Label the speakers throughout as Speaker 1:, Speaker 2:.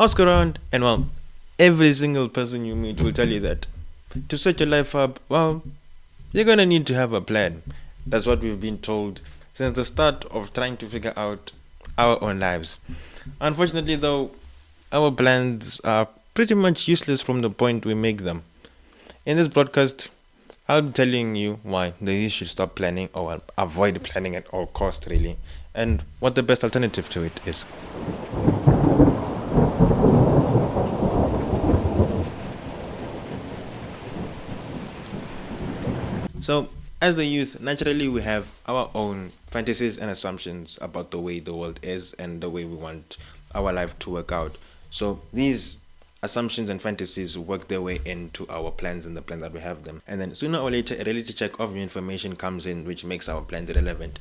Speaker 1: Ask around, and every single person you meet will tell you that to set your life up, you're gonna need to have a plan. That's what we've been told since the start of trying to figure out our own lives. Unfortunately, though, our plans are pretty much useless from the point we make them. In this broadcast, I'll be telling you why you should stop planning or avoid planning at all costs, really, and what the best alternative to it is. So, as the youth, naturally we have our own fantasies and assumptions about the way the world is and the way we want our life to work out. So, these assumptions and fantasies work their way into our plans and the plans that we have them. And then sooner or later, a reality check of new information comes in, which makes our plans irrelevant.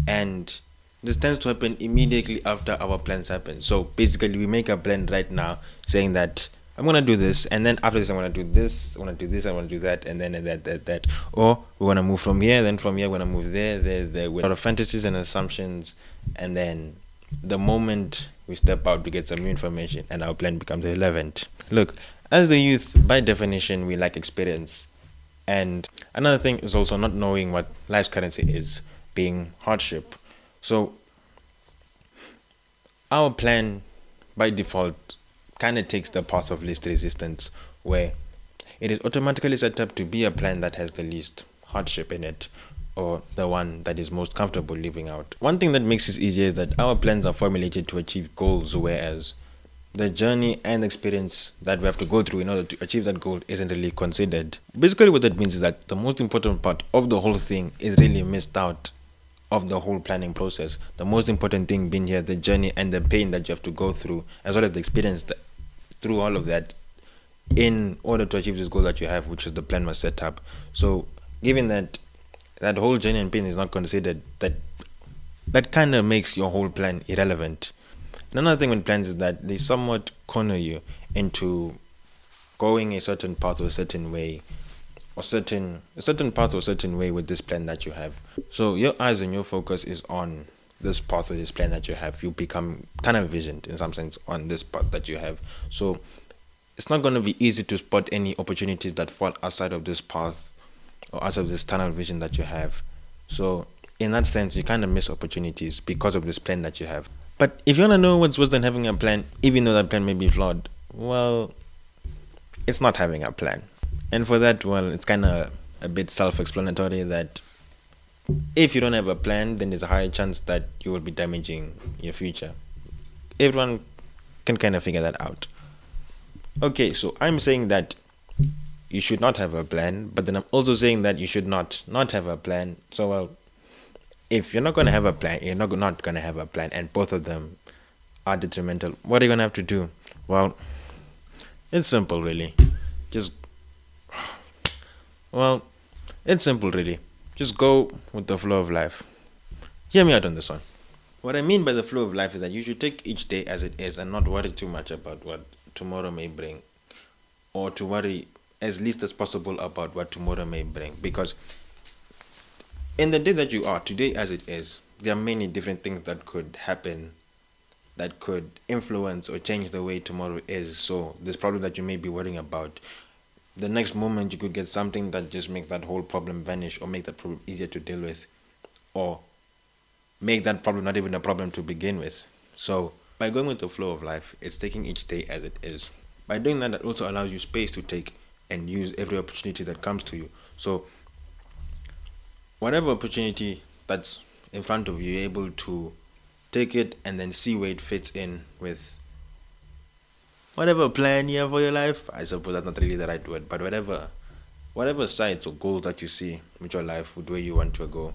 Speaker 1: And this tends to happen immediately after our plans happen. So basically, we make a plan right now saying that I'm gonna do this, and then after this, I'm gonna do this, I wanna do this, I wanna do that, and then that. Or we wanna move from here, then from here, we're gonna move there, with a lot of fantasies and assumptions, and then the moment we step out, we get some new information, and our plan becomes irrelevant. Look, as the youth, by definition, we lack experience. And another thing is also not knowing what life's currency is, being hardship. So, our plan, by default, kind of takes the path of least resistance, where it is automatically set up to be a plan that has the least hardship in it, or the one that is most comfortable living out. One thing that makes this easier is that our plans are formulated to achieve goals, whereas the journey and experience that we have to go through in order to achieve that goal isn't really considered. Basically, what that means is that the most important part of the whole thing is really missed out of the whole planning process. The most important thing being here the journey and the pain that you have to go through, as well as the experience through all of that, in order to achieve this goal that you have, which is the plan was set up. So, given that that whole journey and pain is not considered, that kind of makes your whole plan irrelevant. And another thing with plans is that they somewhat corner you into going a certain path or a certain way, or a certain path or a certain way with this plan that you have. So your eyes and your focus is on this path or this plan that you have. You become tunnel visioned in some sense on this path that you have. So it's not going to be easy to spot any opportunities that fall outside of this path or outside of this tunnel vision that you have. So in that sense, you kind of miss opportunities because of this plan that you have. But if you want to know what's worse than having a plan, even though that plan may be flawed, well, it's not having a plan. And for that, well, it's kind of a bit self-explanatory that if you don't have a plan, then there's a higher chance that you will be damaging your future. Everyone can kind of figure that out. Okay, so I'm saying that you should not have a plan, but then I'm also saying that you should not have a plan. So, well, if you're not going to have a plan, you're not going to have a plan, and both of them are detrimental. What are you going to have to do? Well, it's simple, really. It's simple, really. Just go with the flow of life. Hear me out on this one. What I mean by the flow of life is that you should take each day as it is and not worry too much about what tomorrow may bring, or to worry as least as possible about what tomorrow may bring. Because in the day that you are, today as it is, there are many different things that could happen that could influence or change the way tomorrow is. So this problem that you may be worrying about, the next moment you could get something that just makes that whole problem vanish, or make that problem easier to deal with, or make that problem not even a problem to begin with. So by going with the flow of life, it's taking each day as it is. By doing that, that also allows you space to take and use every opportunity that comes to you. So whatever opportunity that's in front of you, you're able to take it and then see where it fits in with whatever plan you have for your life. I suppose that's not really the right word, but whatever sides or goals that you see with your life, with where you want to go,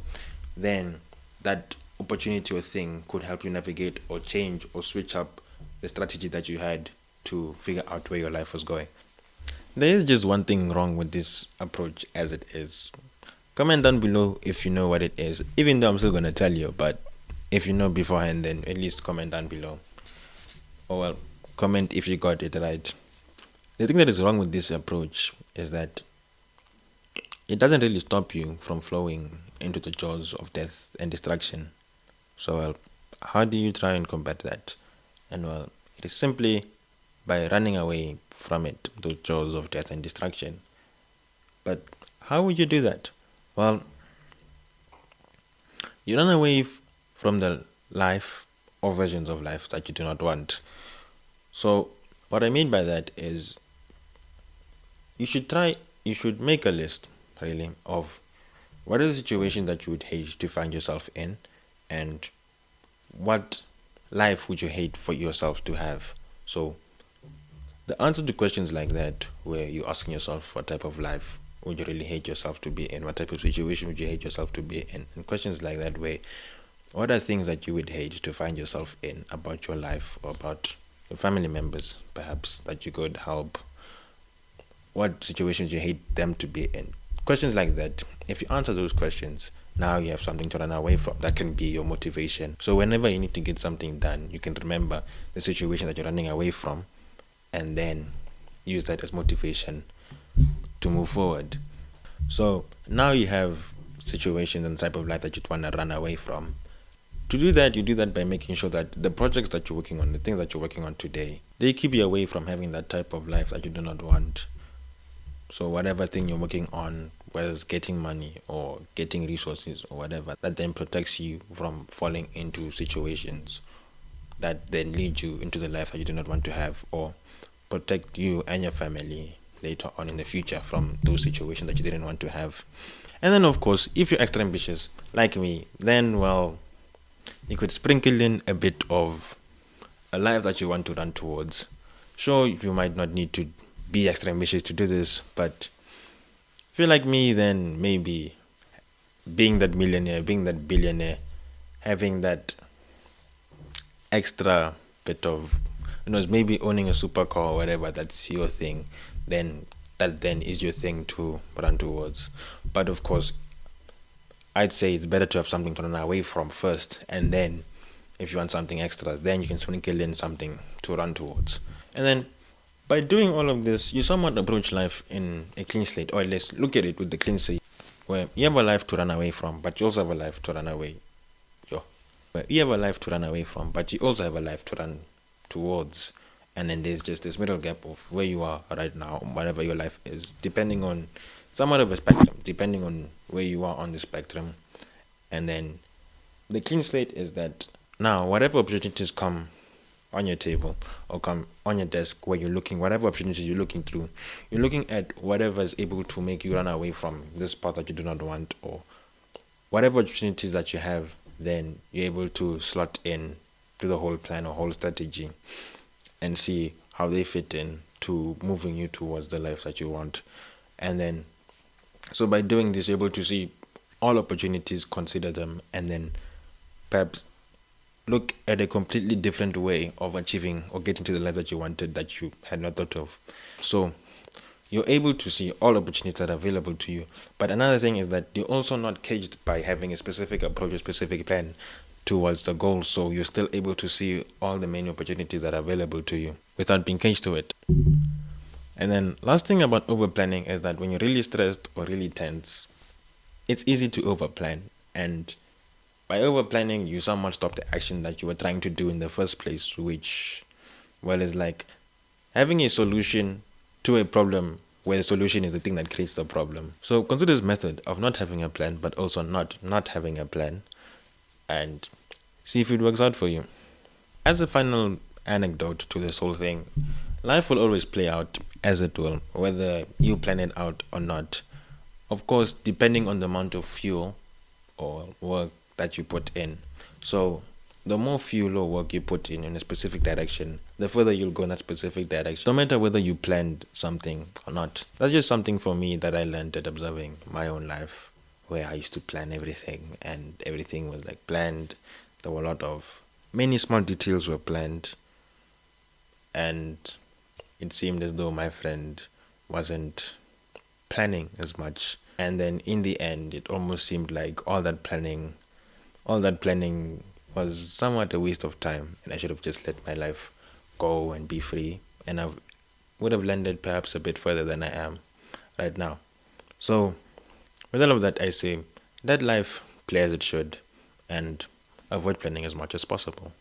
Speaker 1: then that opportunity or thing could help you navigate or change or switch up the strategy that you had to figure out where your life was going. There is just one thing wrong with this approach as it is. Comment down below if you know what it is, even though I'm still going to tell you, but if you know beforehand, then at least comment down below. Or well, comment if you got it right. The thing that is wrong with this approach is that it doesn't really stop you from flowing into the jaws of death and destruction. So, well, how do you try and combat that? And well, it is simply by running away from it, those jaws of death and destruction. But how would you do that? Well, you run away from the life or versions of life that you do not want. So, what I mean by that is you should make a list, really, of what is the situation that you would hate to find yourself in, and what life would you hate for yourself to have. So, the answer to questions like that, where you're asking yourself what type of life would you really hate yourself to be in, what type of situation would you hate yourself to be in, and questions like that, where what are things that you would hate to find yourself in about your life or about your family members, perhaps, that you could help? What situations you hate them to be in? Questions like that. If you answer those questions, now you have something to run away from. That can be your motivation. So whenever you need to get something done, you can remember the situation that you're running away from, and then use that as motivation to move forward. So now you have situations and type of life that you want to run away from. To do that, you do that by making sure that the projects that you're working on, the things that you're working on today, they keep you away from having that type of life that you do not want. So whatever thing you're working on, whether it's getting money or getting resources or whatever, that then protects you from falling into situations that then lead you into the life that you do not want to have, or protect you and your family later on in the future from those situations that you didn't want to have. And then, of course, if you're extra ambitious like me, then, well, you could sprinkle in a bit of a life that you want to run towards. Sure, you might not need to be extra ambitious to do this, but if you're like me, then maybe being that millionaire, being that billionaire, having that extra bit of, maybe owning a supercar or whatever, that's your thing, then that then is your thing to run towards. But of course, I'd say it's better to have something to run away from first, and then if you want something extra, then you can sprinkle in something to run towards. And then by doing all of this, you somewhat approach life in a clean slate, or at least look at it with the clean slate, where you have a life to run away from, but you also have a life to run away. You have a life to run away from, but you also have a life to run towards. And then there's just this middle gap of where you are right now, whatever your life is, depending on somewhat of a spectrum, depending on where you are on the spectrum. And then the clean slate is that now, whatever opportunities come on your table or come on your desk where you're looking, whatever opportunities you're looking through, you're looking at whatever is able to make you run away from this path that you do not want, or whatever opportunities that you have, then you're able to slot in to the whole plan or whole strategy and see how they fit in to moving you towards the life that you want. And then, so by doing this, you're able to see all opportunities, consider them, and then perhaps look at a completely different way of achieving or getting to the life that you wanted that you had not thought of. So you're able to see all opportunities that are available to you. But another thing is that you're also not caged by having a specific approach, a specific plan towards the goal. So you're still able to see all the many opportunities that are available to you without being caged to it. And then last thing about over planning is that when you're really stressed or really tense, it's easy to over plan. And by over planning, you somewhat stop the action that you were trying to do in the first place, which, well, is like having a solution to a problem where the solution is the thing that creates the problem. So consider this method of not having a plan, but also not having a plan, and see if it works out for you. As a final anecdote to this whole thing, life will always play out as it will, whether you plan it out or not. Of course, depending on the amount of fuel or work that you put in. So the more fuel or work you put in a specific direction, the further you'll go in that specific direction, no matter whether you planned something or not. That's just something for me that I learned at observing my own life, where I used to plan everything and everything was like planned. There were a lot of many small details were planned, and it seemed as though my friend wasn't planning as much. And then in the end, it almost seemed like all that planning was somewhat a waste of time, and I should have just let my life go and be free, and I would have landed perhaps a bit further than I am right now. So with all of that, I say let life play as it should and avoid planning as much as possible.